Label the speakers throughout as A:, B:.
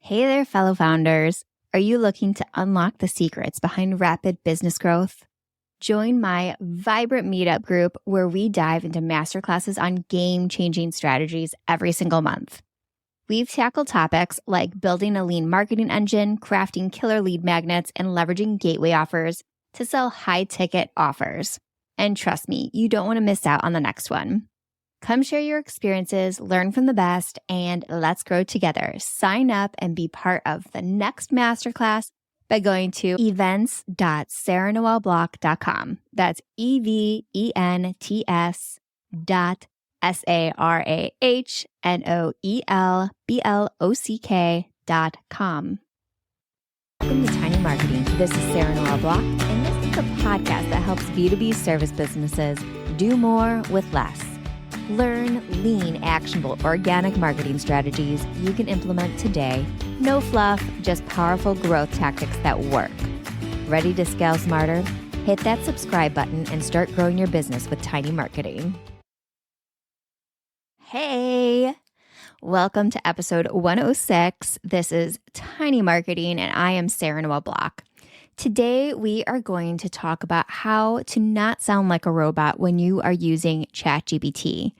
A: Hey there, fellow founders. Are you looking to unlock the secrets behind rapid business growth? Join my vibrant meetup group where we dive into masterclasses on game-changing strategies every single month. We've tackled topics like building a lean marketing engine, crafting killer lead magnets, and leveraging gateway offers to sell high-ticket offers. And trust me, you don't want to miss out on the next one. Come share your experiences, learn from the best, and let's grow together. Sign up and be part of the next masterclass by going to events.sarahnoelblock.com. That's events.sarahnoelblock.com. Welcome to Tiny Marketing. This is Sarah Noel Block, and this is the podcast that helps B2B service businesses do more with less. Learn lean, actionable, organic marketing strategies you can implement today. No fluff, just powerful growth tactics that work. Ready to scale smarter? Hit that subscribe button and start growing your business with Tiny Marketing. Hey, welcome to episode 106. This is Tiny Marketing, and I am Sarah Noel Block. Today, we are going to talk about how to not sound like a robot when you are using ChatGPT.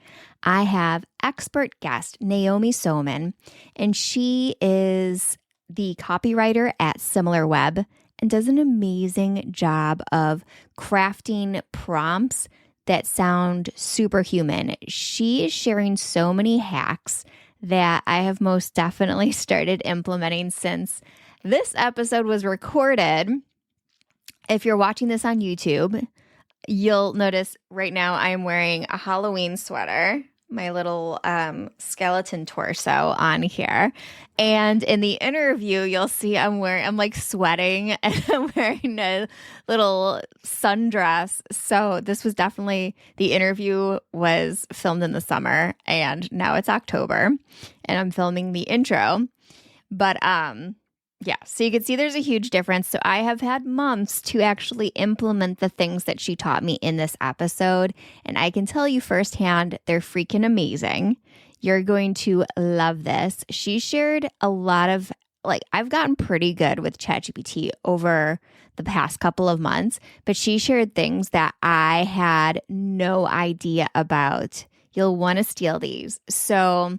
A: I have expert guest Naomi Soman, and she is the copywriter at SimilarWeb and does an amazing job of crafting prompts that sound superhuman. She is sharing so many hacks that I have most definitely started implementing since this episode was recorded. If you're watching this on YouTube, you'll notice right now I am wearing a Halloween sweater, my little skeleton torso on here. And in the interview, you'll see I'm like sweating and I'm wearing a little sundress. So this was definitely, the interview was filmed in the summer and now it's October and I'm filming the intro. But yeah, so you can see there's a huge difference. So I have had months to actually implement the things that she taught me in this episode. And I can tell you firsthand, they're freaking amazing. You're going to love this. She shared a lot of, I've gotten pretty good with ChatGPT over the past couple of months, but she shared things that I had no idea about. You'll want to steal these. So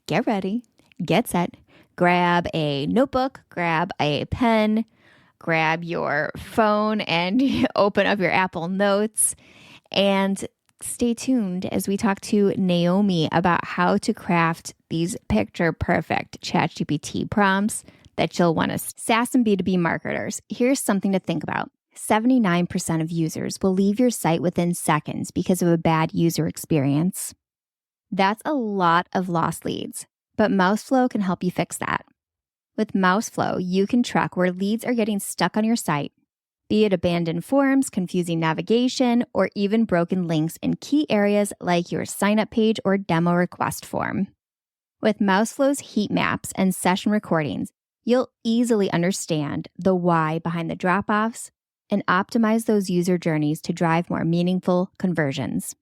A: get ready, get set. Grab a notebook, grab a pen, grab your phone and open up your Apple Notes and stay tuned as we talk to Naomi about how to craft these picture-perfect ChatGPT prompts that you'll want to. SaaS and B2B marketers, here's something to think about. 79% of users will leave your site within seconds because of a bad user experience. That's a lot of lost leads. But Mouseflow can help you fix that. With Mouseflow, you can track where leads are getting stuck on your site, be it abandoned forms, confusing navigation, or even broken links in key areas like your sign-up page or demo request form. With Mouseflow's heat maps and session recordings, you'll easily understand the why behind the drop-offs and optimize those user journeys to drive more meaningful conversions.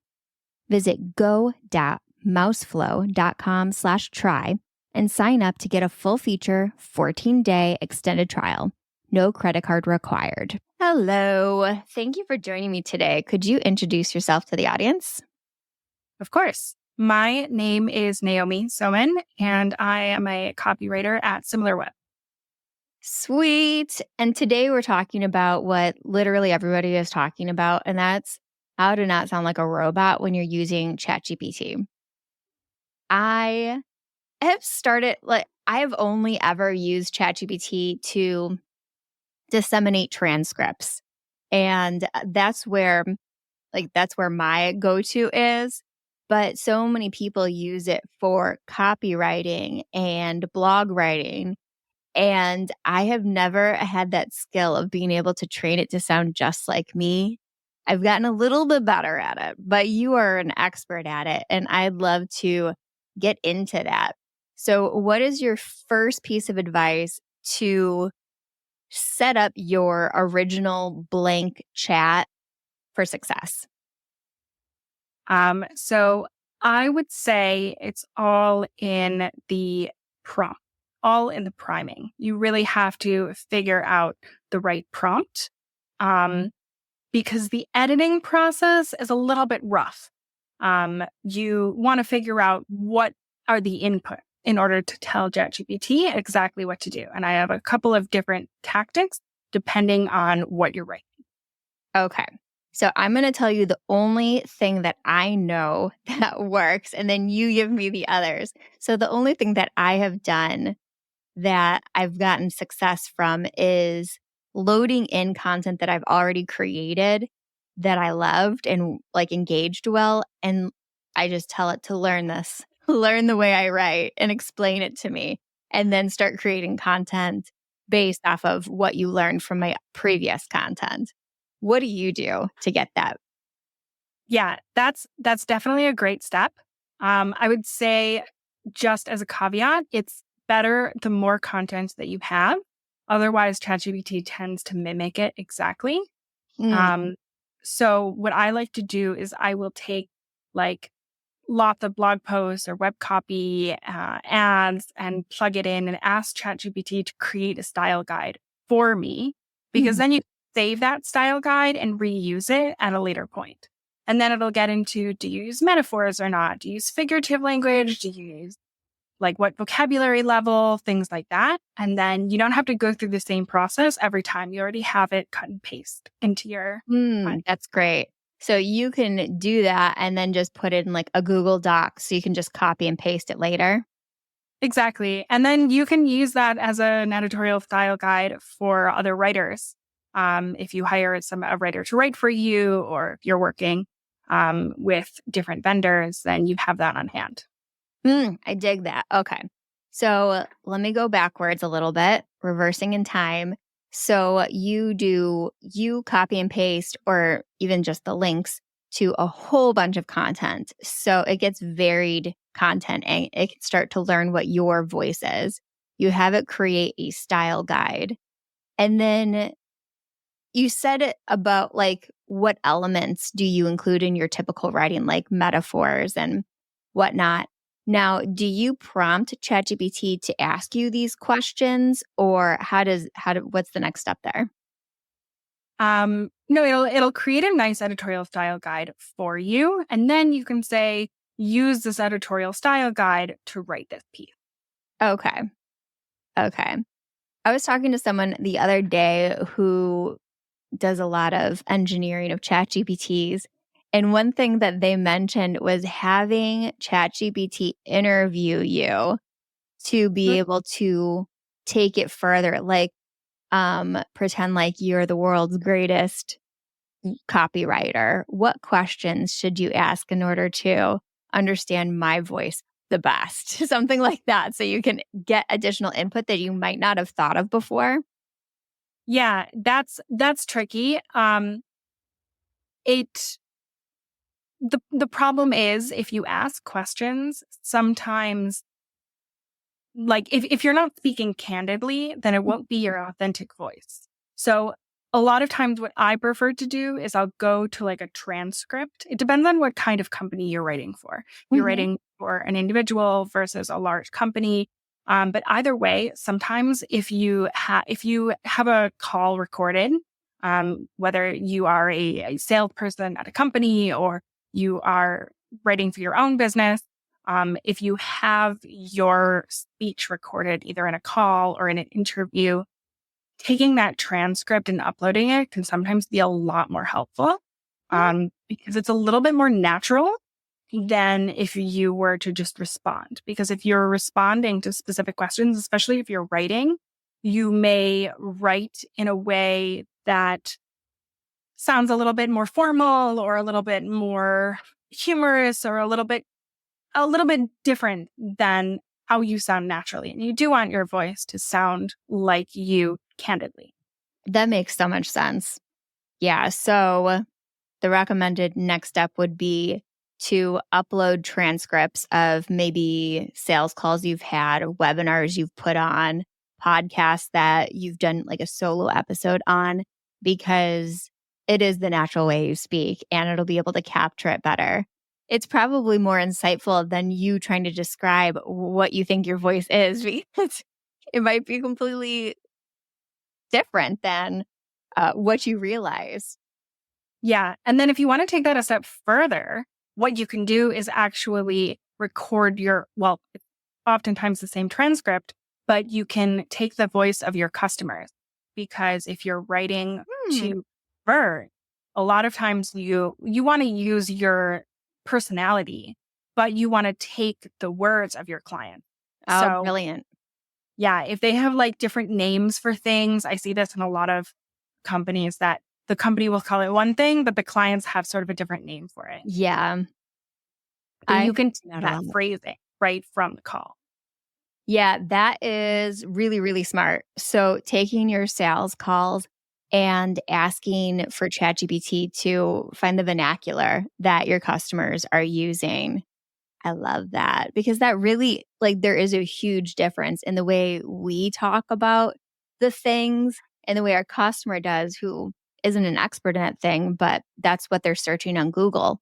A: Visit go.mouseflow.com/try and sign up to get a full feature 14-day extended trial. No credit card required. Hello. Thank you for joining me today. Could you introduce yourself to the audience?
B: Of course. My name is Naomi Soman, and I am a copywriter at SimilarWeb.
A: Sweet. And today we're talking about what literally everybody is talking about, and that's how to not sound like a robot when you're using ChatGPT. I have only ever used ChatGPT to disseminate transcripts. And that's where my go-to is. But so many people use it for copywriting and blog writing. And I have never had that skill of being able to train it to sound just like me. I've gotten a little bit better at it, but you are an expert at it. And I'd love to get into that. So what is your first piece of advice to set up your original blank chat for success?
B: So I would say it's all in the prompt. all in the priming. You really have to figure out the right prompt because the editing process is a little bit rough. You want to figure out what are the input in order to tell ChatGPT exactly what to do. And I have a couple of different tactics depending on what you're writing.
A: Okay. So I'm going to tell you the only thing that I know that works, and then you give me the others. So the only thing that I have done that I've gotten success from is loading in content that I've already created that I loved and like engaged well. And I just tell it to learn this, learn the way I write and explain it to me, and then start creating content based off of what you learned from my previous content. What do you do to get that?
B: Yeah, that's definitely a great step. I would say, just as a caveat, it's better the more content that you have. Otherwise, ChatGPT tends to mimic it exactly.
A: Mm,
B: Um, so what I like to do is I will take like lots of blog posts or web copy ads and plug it in and ask ChatGPT to create a style guide for me, because
A: mhm.
B: then you save that style guide and reuse it at a later point. And then it'll get into, do you use metaphors or not? Do you use figurative language? Do you use like what vocabulary level, things like that. And then you don't have to go through the same process every time. You already have it cut and paste into your content.
A: That's great. So you can do that and then just put it in like a Google Doc so you can just copy and paste it later.
B: Exactly. And then you can use that as an editorial style guide for other writers. If you hire a writer to write for you, or if you're working with different vendors, then you have that on hand.
A: I dig that. Okay. So let me go backwards a little bit, reversing in time. So you copy and paste or even just the links to a whole bunch of content. So it gets varied content and it can start to learn what your voice is. You have it create a style guide. And then you said it about like what elements do you include in your typical writing, like metaphors and whatnot. Now, do you prompt ChatGPT to ask you these questions, or what's the next step there?
B: No, it'll create a nice editorial style guide for you, and then you can say, use this editorial style guide to write this piece.
A: Okay. Okay. I was talking to someone the other day who does a lot of engineering of ChatGPTs. And one thing that they mentioned was having ChatGPT interview you to be able to take it further, like pretend like you're the world's greatest copywriter. What questions should you ask in order to understand my voice the best? Something like that. So you can get additional input that you might not have thought of before.
B: Yeah, that's tricky. It the problem is, if you ask questions, sometimes, like if you're not speaking candidly, then it won't be your authentic voice. So a lot of times what I prefer to do is I'll go to like a transcript. It depends on what kind of company you're writing for. If you're
A: Mhm.
B: writing for an individual versus a large company. But either way, sometimes if you have a call recorded, whether you are a salesperson at a company or you are writing for your own business, if you have your speech recorded either in a call or in an interview, taking that transcript and uploading it can sometimes be a lot more helpful, because it's a little bit more natural than if you were to just respond. Because if you're responding to specific questions, especially if you're writing, you may write in a way that sounds a little bit more formal or a little bit more humorous or a little bit different than how you sound naturally. And you do want your voice to sound like you candidly.
A: That makes so much sense. Yeah. So the recommended next step would be to upload transcripts of maybe sales calls you've had, or webinars you've put on, podcasts that you've done like a solo episode on, because it is the natural way you speak and it'll be able to capture it better. It's probably more insightful than you trying to describe what you think your voice is because It might be completely different than what you realize.
B: Yeah. And then if you want to take that a step further, what you can do is actually record it's oftentimes the same transcript, but you can take the voice of your customers. Because if you're writing to Bird, a lot of times you want to use your personality, but you want to take the words of your client.
A: Oh,
B: So
A: brilliant.
B: yeah, if they have like different names for things, I see this in a lot of companies that the company will call it one thing, but the clients have sort of a different name for it.
A: Yeah.
B: So
A: I
B: you can
A: see
B: take
A: that a
B: that
A: lot.
B: phrasing right from the call.
A: Yeah, that is really, really smart. So taking your sales calls and asking for ChatGPT to find the vernacular that your customers are using. I love that because that really, like, there is a huge difference in the way we talk about the things and the way our customer does, who isn't an expert in that thing, but that's what they're searching on Google.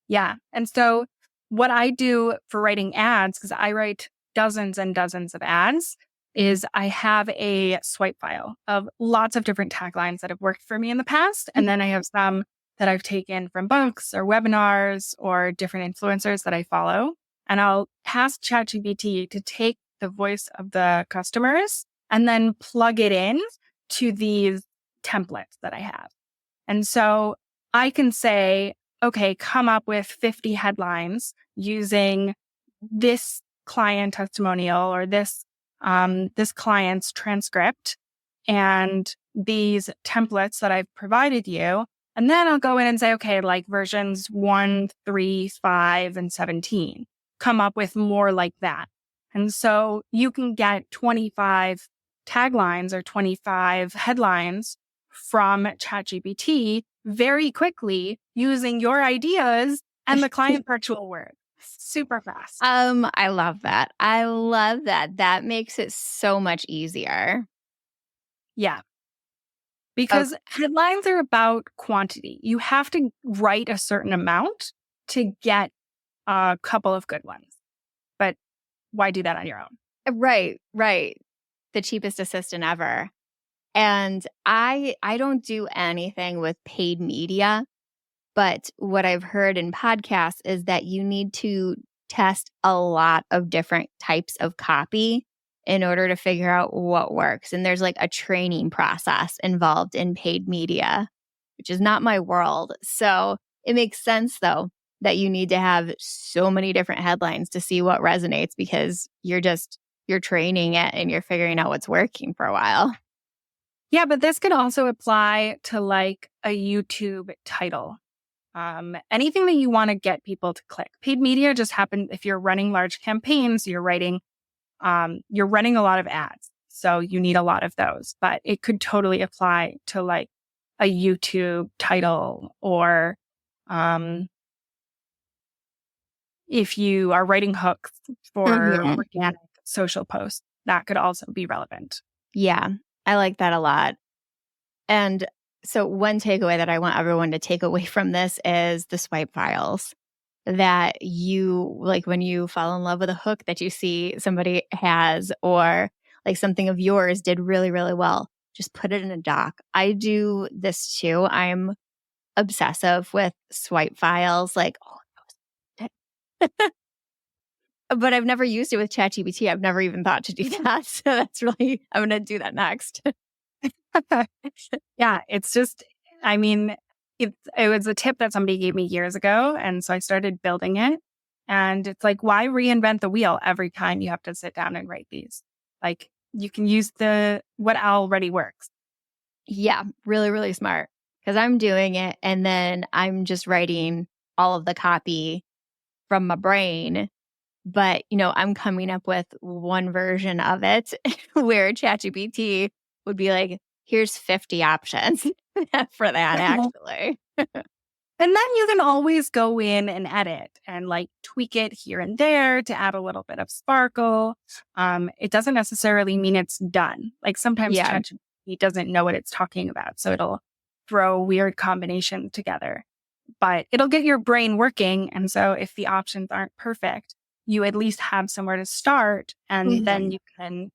B: Yeah. And so what I do for writing ads, because I write dozens and dozens of ads, is I have a swipe file of lots of different taglines that have worked for me in the past. And then I have some that I've taken from books or webinars or different influencers that I follow. And I'll ask ChatGPT to take the voice of the customers and then plug it in to these templates that I have. And so I can say, okay, come up with 50 headlines using this client testimonial or this client's transcript and these templates that I've provided you. And then I'll go in and say, okay, like versions 1, 3, 5, and 17. Come up with more like that. And so you can get 25 taglines or 25 headlines from ChatGPT very quickly using your ideas and the client virtual word. Super fast.
A: I love that. I love that. That makes it so much easier.
B: Yeah.
A: Oh,
B: Because headlines are about quantity. You have to write a certain amount to get a couple of good ones. But why do that on your own?
A: right, right. The cheapest assistant ever. And I don't do anything with paid media, but what I've heard in podcasts is that you need to test a lot of different types of copy in order to figure out what works. And there's like a training process involved in paid media, which is not my world. So it makes sense though that you need to have so many different headlines to see what resonates because you're training it and you're figuring out what's working for a while.
B: Yeah, but this could also apply to like a YouTube title. Anything that you want to get people to click. Paid media just happens if you're running large campaigns, you're running a lot of ads. So you need a lot of those, but it could totally apply to like a YouTube title or if you are writing hooks for
A: Mhm.
B: organic social posts, that could also be relevant.
A: Yeah, I like that a lot. And so, one takeaway that I want everyone to take away from this is the swipe files that you like when you fall in love with a hook that you see somebody has, or like something of yours did really, really well. Just put it in a doc. I do this too. I'm obsessive with swipe files. Like, but I've never used it with ChatGPT. I've never even thought to do that. So that's really, I'm going to do that next.
B: Yeah, it's just, I mean, it was a tip that somebody gave me years ago. And so I started building it. And it's like, why reinvent the wheel every time you have to sit down and write these? Like, you can use what already works.
A: Yeah, really, really smart. Because I'm doing it and then I'm just writing all of the copy from my brain. But, I'm coming up with one version of it where ChatGPT would be like, here's 50 options for that, actually.
B: And then you can always go in and edit and like tweak it here and there to add a little bit of sparkle. It doesn't necessarily mean it's done. Like sometimes
A: Yeah.
B: ChatGPT doesn't know what it's talking about. So it'll throw weird combinations together, but it'll get your brain working. And so if the options aren't perfect, you at least have somewhere to start and then
A: Mhm.
B: you can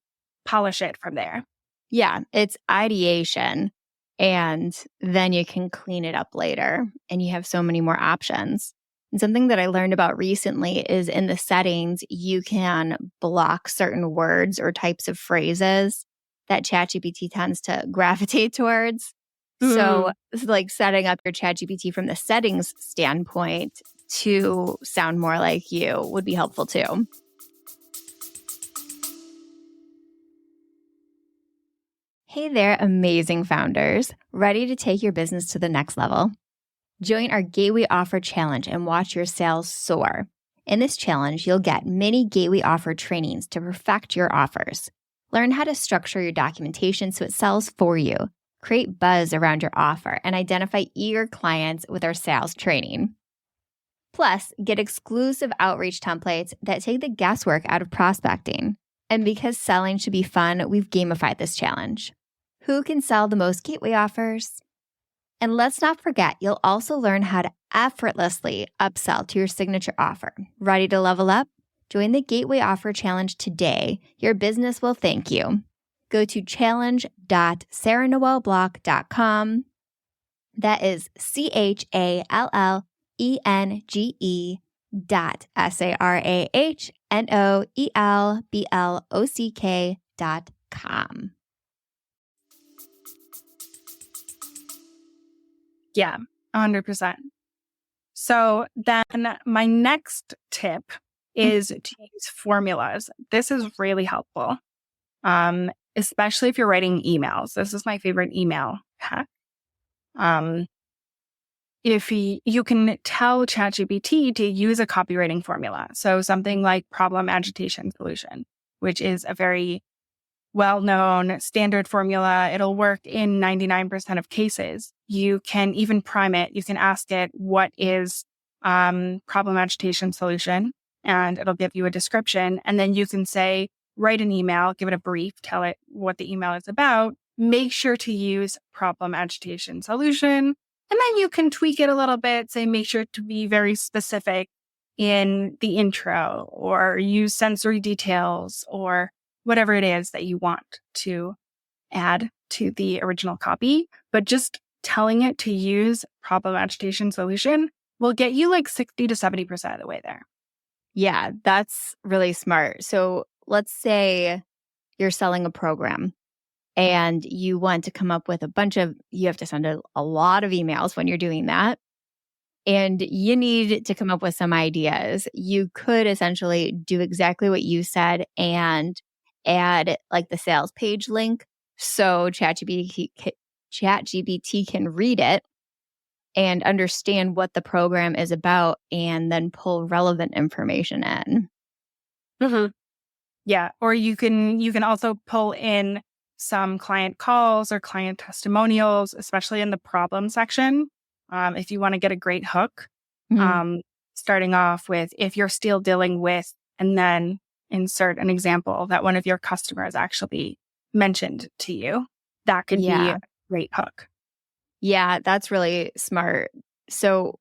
B: polish it from there.
A: Yeah, it's ideation. And then you can clean it up later and you have so many more options. And something that I learned about recently is in the settings, you can block certain words or types of phrases that ChatGPT tends to gravitate towards. So,
B: Mm.
A: like setting up your ChatGPT from the settings standpoint to sound more like you would be helpful too. Hey there, amazing founders. Ready to take your business to the next level? Join our Gateway Offer Challenge and watch your sales soar. In this challenge, you'll get mini Gateway Offer trainings to perfect your offers. Learn how to structure your documentation so it sells for you. Create buzz around your offer and identify eager clients with our sales training. Plus, get exclusive outreach templates that take the guesswork out of prospecting. And because selling should be fun, we've gamified this challenge. Who can sell the most gateway offers? And let's not forget, you'll also learn how to effortlessly upsell to your signature offer. Ready to level up? Join the Gateway Offer Challenge today. Your business will thank you. Go to challenge.sarahnoelblock.com. That is CHALLENGE.SARAHNOELBLOCK.com.
B: Yeah, 100%. So then my next tip is to use formulas. This is really helpful, especially if you're writing emails. This is my favorite email hack. If you can tell ChatGPT to use a copywriting formula. So something like problem, agitation, solution, which is a very well-known standard formula. It'll work in 99% of cases. You can even prime it. You can ask it, what is problem, agitation, solution? And it'll give you a description. And then you can say, write an email, give it a brief, tell it what the email is about. Make sure to use problem, agitation, solution. And then you can tweak it a little bit, say, make sure to be very specific in the intro or use sensory details or whatever it is that you want to add to the original copy. But just telling it to use problem, agitation, solution will get you like 60 to 70% of the way there.
A: Yeah, that's really smart. So let's say you're selling a program and you want to come up with you have to send a lot of emails when you're doing that. And you need to come up with some ideas. You could essentially do exactly what you said and add like the sales page link. So ChatGPT can read it and understand what the program is about and then pull relevant information in.
B: Mm-hmm. Yeah. Or you can also pull in some client calls or client testimonials, especially in the problem section. If you want to get a great hook,
A: Mhm.
B: starting off with, if you're still dealing with, and then insert an example that one of your customers actually mentioned to you. That could be
A: Yeah.
B: a great hook.
A: Yeah, that's really smart. So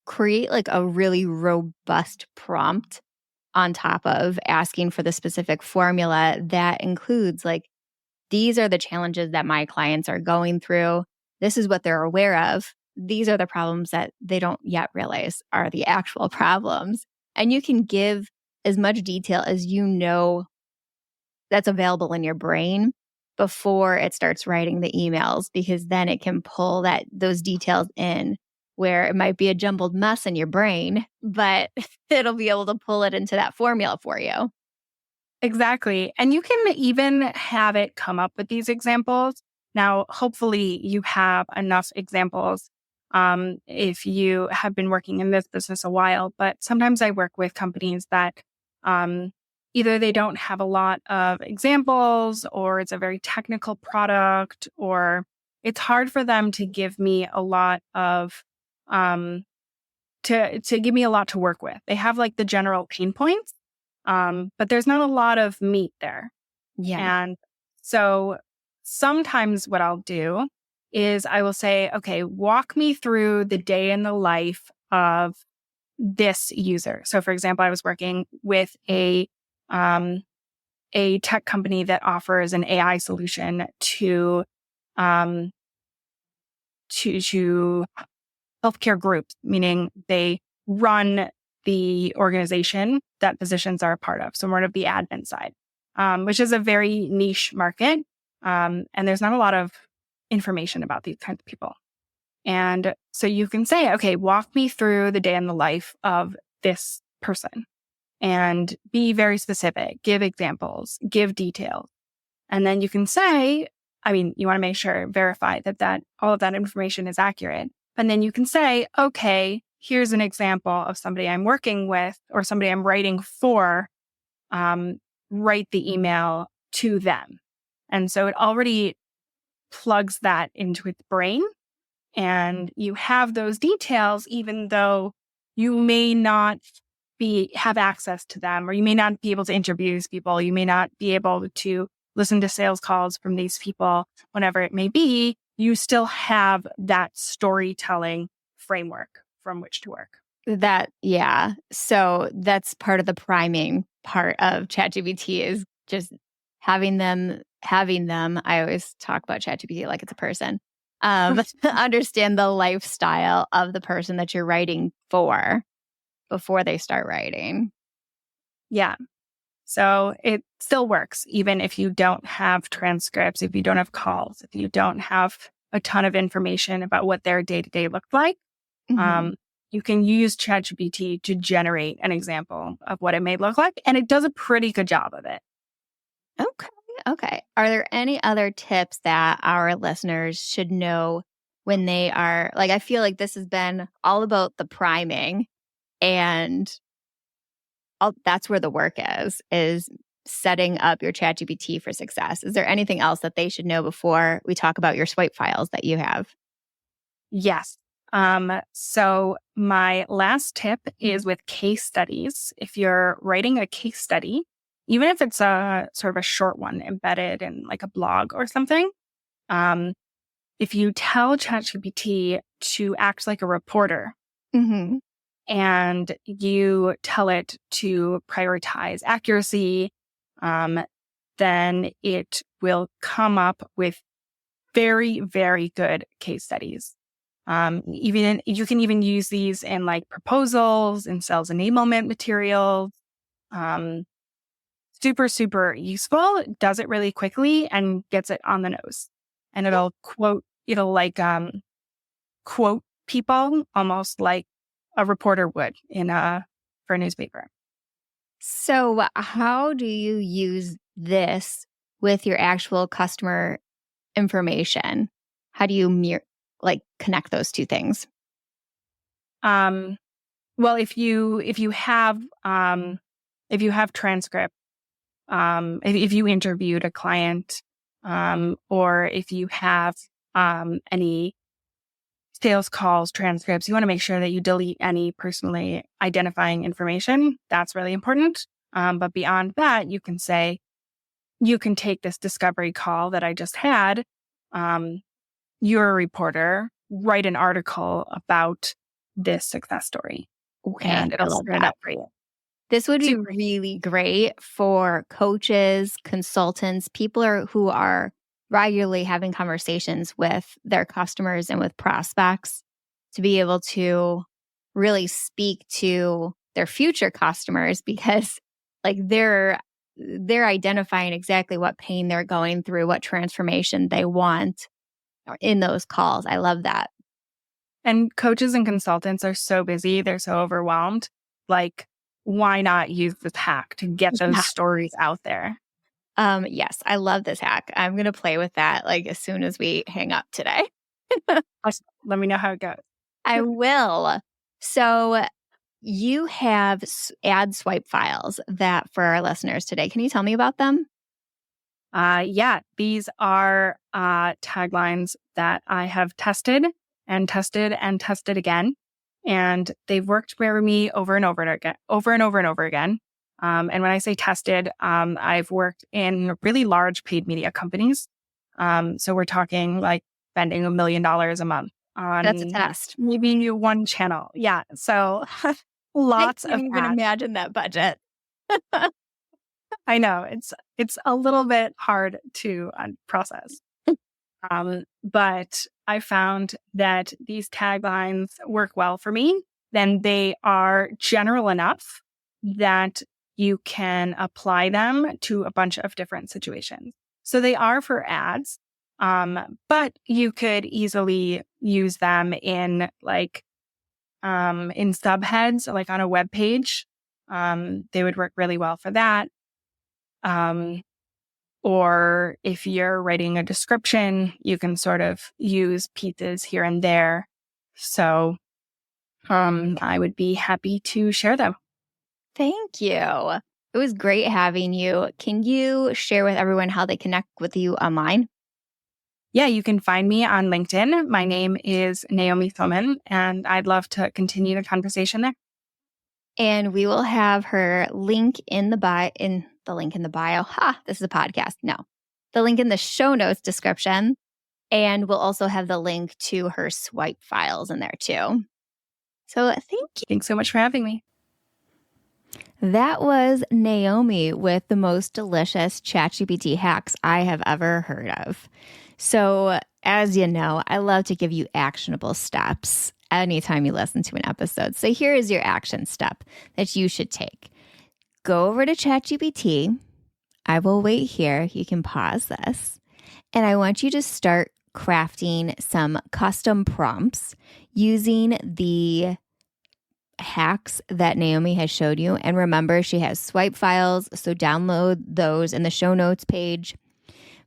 A: create like a really robust prompt on top of asking for the specific formula that includes like, these are the challenges that my clients are going through. This is what they're aware of. These are the problems that they don't yet realize are the actual problems. And you can give as much detail as you know that's available in your brain before it starts writing the emails, because then it can pull those details in where it might be a jumbled mess in your brain, but it'll be able to pull it into that formula for you.
B: Exactly. And you can even have it come up with these examples. Now, hopefully you have enough examples if you have been working in this business a while. But sometimes I work with companies that um, either they don't have a lot of examples, or it's a very technical product, or it's hard for them to give me a lot of um, to give me a lot to work with. They have like the general pain points, but there's not a lot of meat there.
A: Yeah.
B: And so sometimes what I'll do is I will say, okay, walk me through the day in the life of this user. So for example, I was working with a a tech company that offers an AI solution to healthcare groups, meaning they run the organization that physicians are a part of. So more of the admin side, which is a very niche market. And there's not a lot of information about these kinds of people. And so you can say, okay, walk me through the day in the life of this person and be very specific, give examples, give details. And then you can say, you want to make sure, verify that all of that information is accurate. And then you can say, okay, here's an example of somebody I'm working with or somebody I'm writing for. Write the email to them. And so it already plugs that into its brain. And you have those details, even though you may not have access to them, or you may not be able to interview these people. You may not be able to listen to sales calls from these people, whenever it may be. You still have that storytelling framework from which to work.
A: Yeah. So that's part of the priming part of ChatGPT is just having them. I always talk about ChatGPT like it's a person. Understand the lifestyle of the person that you're writing for before they start writing.
B: Yeah. So it still works, even if you don't have transcripts, if you don't have calls, if you don't have a ton of information about what their day-to-day looked like.
A: Mm-hmm.
B: You can use ChatGPT to generate an example of what it may look like, and it does a pretty good job of it.
A: Okay. Are there any other tips that our listeners should know when they are I feel like this has been all about the priming, and that's where the work is setting up your ChatGPT for success. Is there anything else that they should know before we talk about your swipe files that you have?
B: Yes. So my last tip is with case studies. If you're writing a case study, even if it's a sort of a short one embedded in like a blog or something, if you tell ChatGPT to act like a reporter,
A: Mm-hmm.
B: and you tell it to prioritize accuracy, then it will come up with very, very good case studies. You can even use these in like proposals and sales enablement materials. Super, super useful. It does it really quickly and gets it on the nose. And it'll quote people almost like a reporter would for a newspaper.
A: So how do you use this with your actual customer information? How do you connect those two things?
B: Well, if you have transcript, if you interviewed a client, or if you have any sales calls, transcripts, you want to make sure that you delete any personally identifying information. That's really important. But beyond that, you can take this discovery call that I just had. You're a reporter, write an article about this success story.
A: Okay,
B: And
A: I
B: it'll
A: love
B: spin it
A: that.
B: up for you.
A: This would be
B: Super.
A: really great for coaches, consultants, who are regularly having conversations with their customers and with prospects to be able to really speak to their future customers, because they're identifying exactly what pain they're going through, what transformation they want in those calls. I love that.
B: And coaches and consultants are so busy. They're so overwhelmed. Why not use this hack to get those stories out there?
A: Yes, I love this hack. I'm going to play with that as soon as we hang up today.
B: Let me know how it goes.
A: I will. So you have ad swipe files that for our listeners today. Can you tell me about them?
B: Yeah, these are taglines that I have tested and tested and tested again. And they've worked for me over and over and over again. And when I say tested, I've worked in really large paid media companies. So we're talking like spending $1 million a month on
A: That's a test.
B: maybe one channel. Yeah. So lots
A: I
B: of
A: can't even
B: ads.
A: imagine that budget.
B: I know it's a little bit hard to process. But I found that these taglines work well for me. Then they are general enough that you can apply them to a bunch of different situations. So they are for ads, but you could easily use them in in subheads, like on a web page. They would work really well for that. Or if you're writing a description, you can sort of use pieces here and there. So I would be happy to share them.
A: Thank you. It was great having you. Can you share with everyone how they connect with you online?
B: Yeah, you can find me on LinkedIn. My name is Naomi Soman, and I'd love to continue the conversation there.
A: And we will have her link in the bio, Ha, this is a podcast. No, the link in the show notes description. And we'll also have the link to her swipe files in there too. So thank you.
B: Thanks so much for having me.
A: That was Naomi with the most delicious ChatGPT hacks I have ever heard of. So as you know, I love to give you actionable steps anytime you listen to an episode. So here is your action step that you should take. Go over to ChatGPT. I will wait here. You can pause this. And I want you to start crafting some custom prompts using the hacks that Naomi has showed you. And remember, she has swipe files, so download those in the show notes page.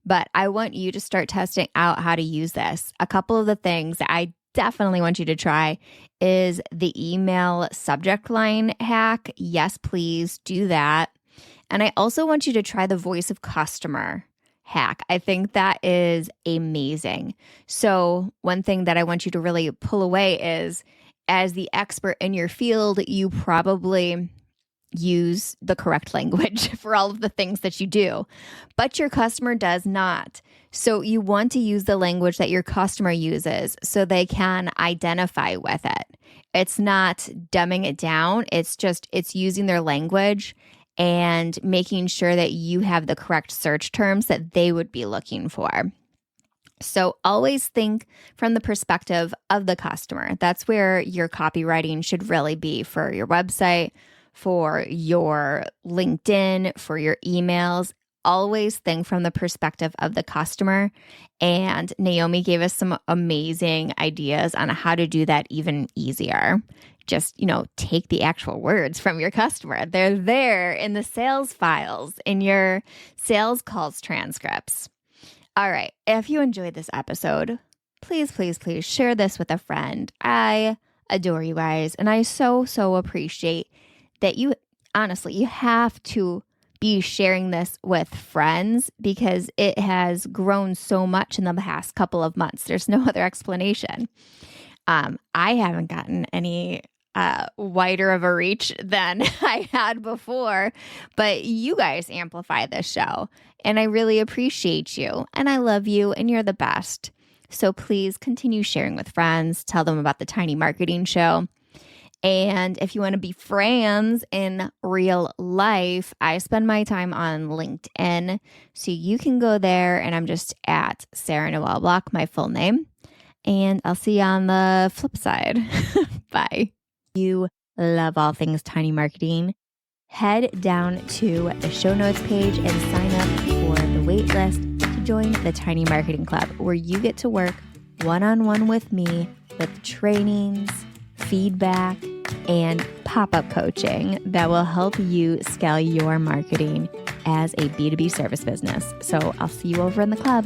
A: But I want you to start testing out how to use this. A couple of the things that I definitely want you to try is the email subject line hack. Yes, please do that. And I also want you to try the voice of customer hack. I think that is amazing. So one thing that I want you to really pull away is, as the expert in your field, you probably use the correct language for all of the things that you do, but your customer does not. So you want to use the language that your customer uses so they can identify with it. It's not dumbing it down. It's using their language and making sure that you have the correct search terms that they would be looking for. So always think from the perspective of the customer. That's where your copywriting should really be for your website, for your LinkedIn, for your emails. Always think from the perspective of the customer. And Naomi gave us some amazing ideas on how to do that even easier. Just, take the actual words from your customer. They're there in the sales files, in your sales calls transcripts. All right. If you enjoyed this episode, please, please, please share this with a friend. I adore you guys. And I so appreciate that you have to be sharing this with friends because it has grown so much in the past couple of months. There's no other explanation. I haven't gotten any wider of a reach than I had before, but you guys amplify this show. And I really appreciate you. And I love you. And you're the best. So please continue sharing with friends. Tell them about the Tiny Marketing Show. And if you want to be friends in real life, I spend my time on LinkedIn. So you can go there, and I'm just at Sarah Noel Block, my full name. And I'll see you on the flip side. Bye. You love all things tiny marketing, head down to the show notes page and sign up for the wait list to join the Tiny Marketing Club, where you get to work one-on-one with me with trainings, feedback, and pop-up coaching that will help you scale your marketing as a B2B service business. So I'll see you over in the club.